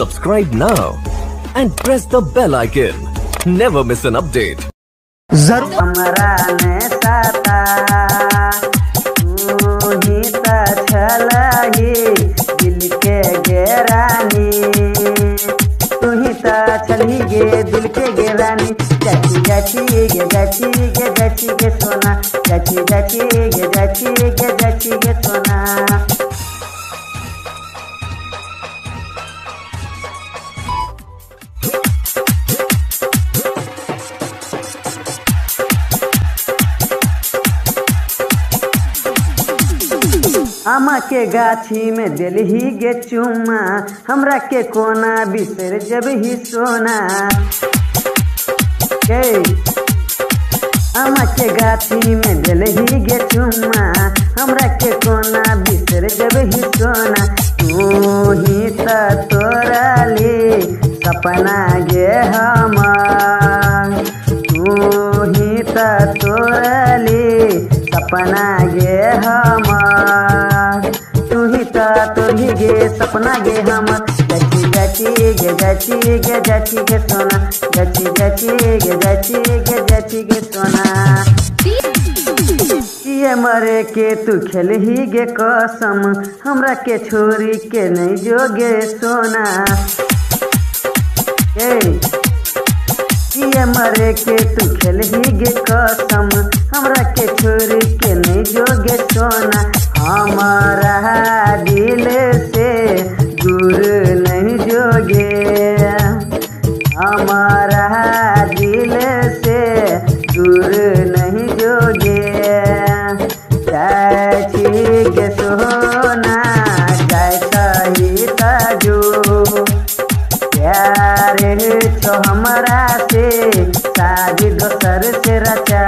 Subscribe now and press the bell icon. Never miss an update. जरूर हमरा ने साता तू ही ता छलही दिल के गेरानी तू ही ता छलही गे दिल के गेरानी जाची जाची गे जाची गे जाची गे सोना जाची जाची गे जाची गे जाची गे सोना आमा के गाछी में दिलही गे चुम्मा हमरा के कोना बिसर जब ही सोना के आमा के गाछी में दिलही गे चुम्मा हमरा के कोना बिसर जब ही सोना तू ही त तोरा ले सपना गे हमार तू ही त तोरा ले सपना गे हमार तू ही ता तोही गे सपना गे हमर जाची जाची गे जाची गे जाची गे सोना जाची जाची गे जाची गे जाची गे सोना ये मरे के तू खेलही गे कसम हमरा के छोरी के नहीं जोगे सोना ये मरे के तू खेलही गे कसम हमरा के छोरी के नहीं जोगे सोना हमारा दिल से दूर नहीं जोगे हमारा दिल से दूर नहीं जोगे जाची गे सोना जाई ताजो प्यार तो हमरा से शादी दोसर से रचा